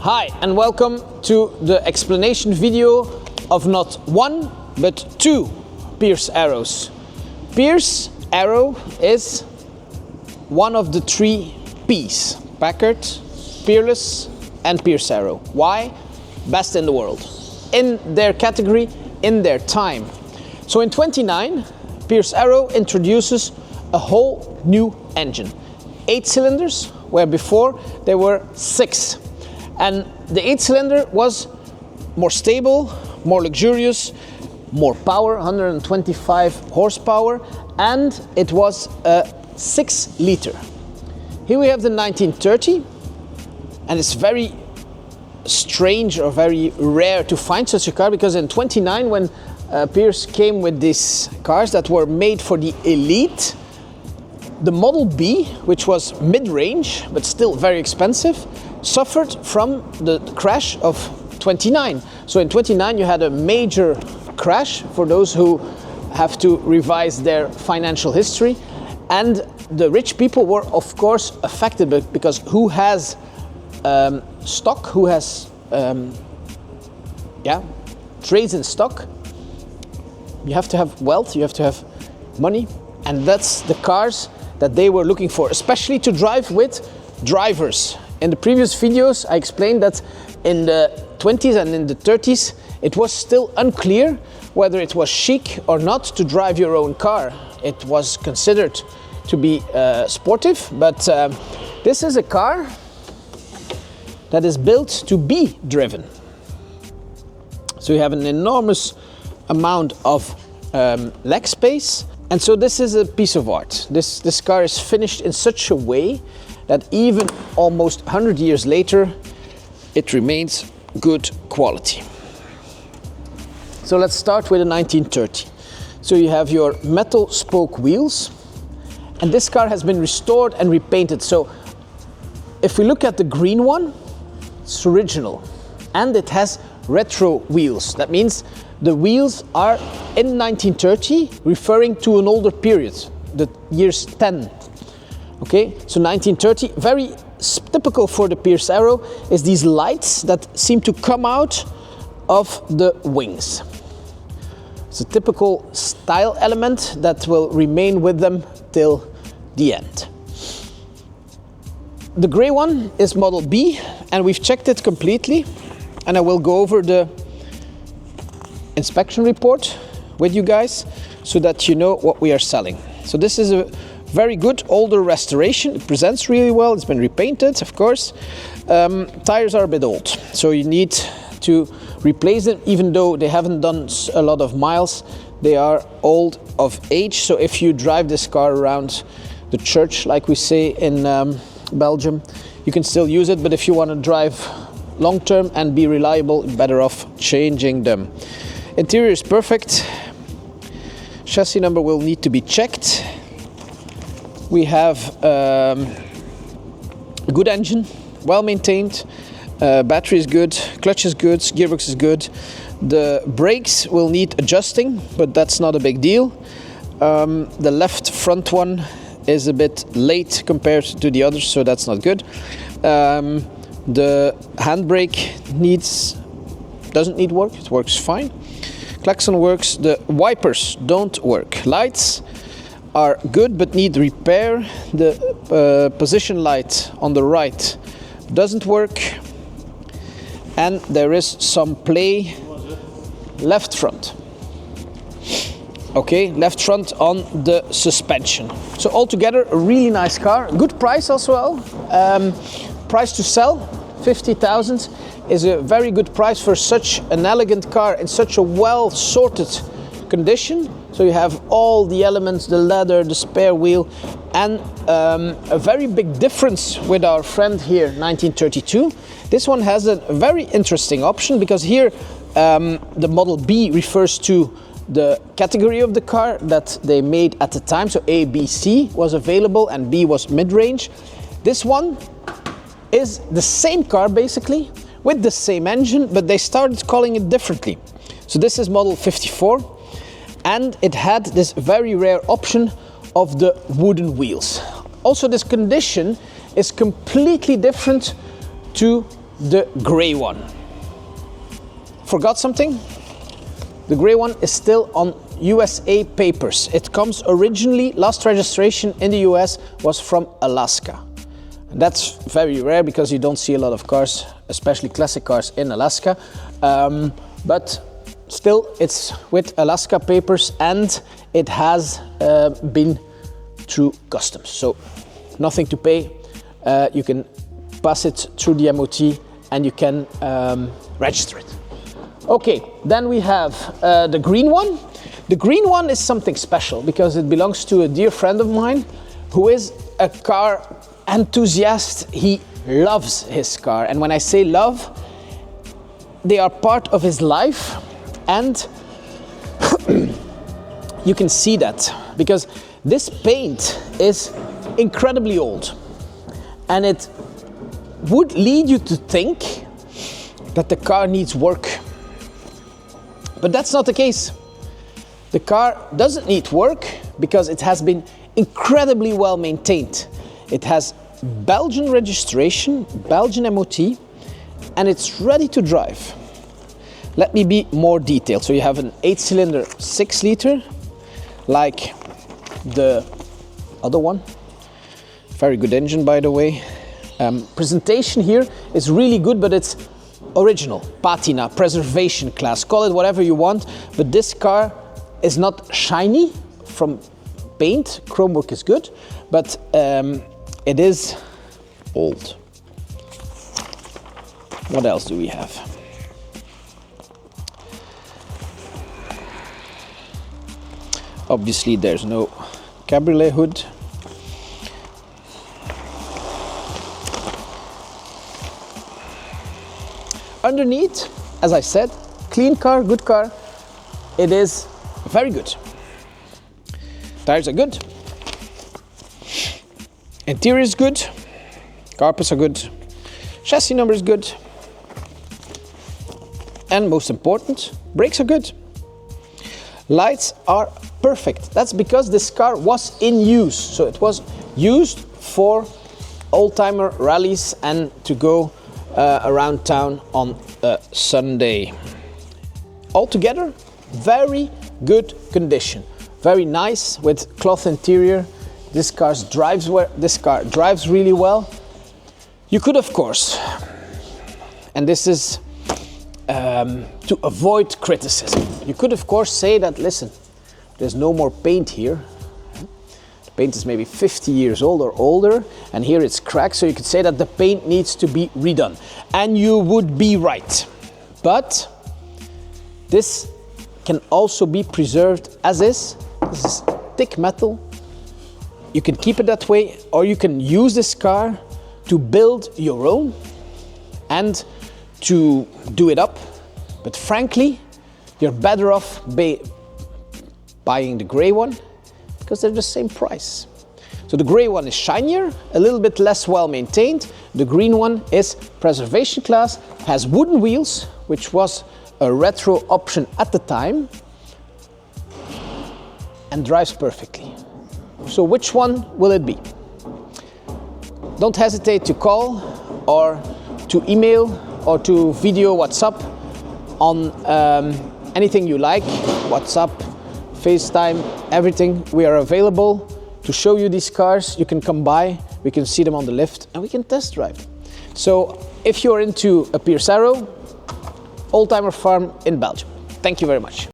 Hi and welcome to the explanation video of not one but two Pierce arrows. Pierce arrow is one of the three P's: Packard, Peerless and Pierce arrow. Why? Best in the world, in their category, in their time. So in 29, Pierce arrow introduces a whole new engine. 8 cylinders, where before there were 6. And the 8-cylinder was more stable, more luxurious, more power, 125 horsepower, and it was a 6-liter. Here we have the 1930, and it's very strange or very rare to find such a car, because in 29, when Pierce came with these cars that were made for the elite, the Model B, which was mid-range but still very expensive, suffered from the crash of 29. So in 29 you had a major crash, for those who have to revise their financial history, and the rich people were of course affected, because who has stock, who has trades in stock, you have to have wealth, you have to have money, and that's the cars that they were looking for, especially to drive with drivers. In the previous videos I explained that in the 20s and in the 30s it was still unclear whether it was chic or not to drive your own car. It was considered to be sportive, but this is a car that is built to be driven. So you have an enormous amount of leg space, and so this is a piece of art. This car is finished in such a way that even almost 100 years later it remains good quality. So let's start with a 1930. So you have your metal spoke wheels, and this car has been restored and repainted. So if we look at the green one, it's original, and it has retro wheels. That means the wheels are in 1930, referring to an older period, the years 10. Okay, so 1930, very typical for the Pierce arrow is these lights that seem to come out of the wings. It's a typical style element that will remain with them till the end. The grey one is Model B, and we've checked it completely, and I will go over the inspection report with you guys so that you know what we are selling. So this is a very good older restoration. It presents really well. It's been repainted, of course. Tires are a bit old, so you need to replace them, even though they haven't done a lot of miles. They are old of age, so if you drive this car around the church, like we say in Belgium, you can still use it, but if you want to drive long term and be reliable, better off changing them. Interior is perfect. Chassis number will need to be checked. We have a good engine, well maintained, battery is good, clutch is good, gearbox is good. The brakes will need adjusting, but that's not a big deal. The left front one is a bit late compared to the others, so that's not good. The handbrake doesn't need work, it works fine. Klaxon works, the wipers don't work. Lights are good but need repair. The position light on the right doesn't work, and there is some play left front. Okay, left front on the suspension. So altogether a really nice car, good price as well. Price to sell 50,000 is a very good price for such an elegant car in such a well sorted condition. So you have all the elements, the leather, the spare wheel, and a very big difference with our friend here, 1932. This one has a very interesting option, because here the Model B refers to the category of the car that they made at the time. So A, B, C was available and B was mid-range. This one is the same car basically, with the same engine, but they started calling it differently. So this is Model 54. And it had this very rare option of the wooden wheels. Also, this condition is completely different to the gray one. Forgot something? The gray one is still on USA papers. It comes originally, last registration in the US was from Alaska. And that's very rare because you don't see a lot of cars, especially classic cars in Alaska. But still, it's with Alaska papers and it has been through customs. So nothing to pay. You can pass it through the MOT and you can register it. Okay, then we have the green one. The green one is something special because it belongs to a dear friend of mine who is a car enthusiast. He loves his car, and when I say love, they are part of his life, and you can see that because this paint is incredibly old, and it would lead you to think that the car needs work. But that's not the case. The car doesn't need work because it has been incredibly well maintained. It has Belgian registration, Belgian MOT, and it's ready to drive. Let me be more detailed. So you have an 8-cylinder 6-liter, like the other one. Very good engine, by the way. Presentation here is really good, but it's original, patina, preservation class, call it whatever you want, but this car is not shiny from paint. Chrome work is good, but it is old. What else do we have? Obviously there's no cabriolet hood. Underneath, as I said, clean car, good car. It is very good. Tires are good. Interior is good. Carpets are good. Chassis number is good. And most important, brakes are good. Lights are perfect. That's because this car was in use. So it was used for oldtimer rallies and to go around town on a Sunday. Altogether, very good condition. Very nice with cloth interior. This car drives really well. You could, of course, and this is to avoid criticism, you could of course say that, listen, there's no more paint here. Paint is maybe 50 years old or older, and here it's cracked, so you could say that the paint needs to be redone. And you would be right. But this can also be preserved as is. This is thick metal. You can keep it that way, or you can use this car to build your own and to do it up. But frankly, you're better off buying the gray one, because they're the same price. So the gray one is shinier, a little bit less well maintained. The green one is preservation class, has wooden wheels, which was a retro option at the time, and drives perfectly. So which one will it be? Don't hesitate to call or to email or to video WhatsApp on anything you like, WhatsApp, FaceTime, everything. We are available to show you these cars. You can come by, we can see them on the lift, and we can test drive. So if you're into a Pierce Arrow, Oldtimer Farm in Belgium. Thank you very much.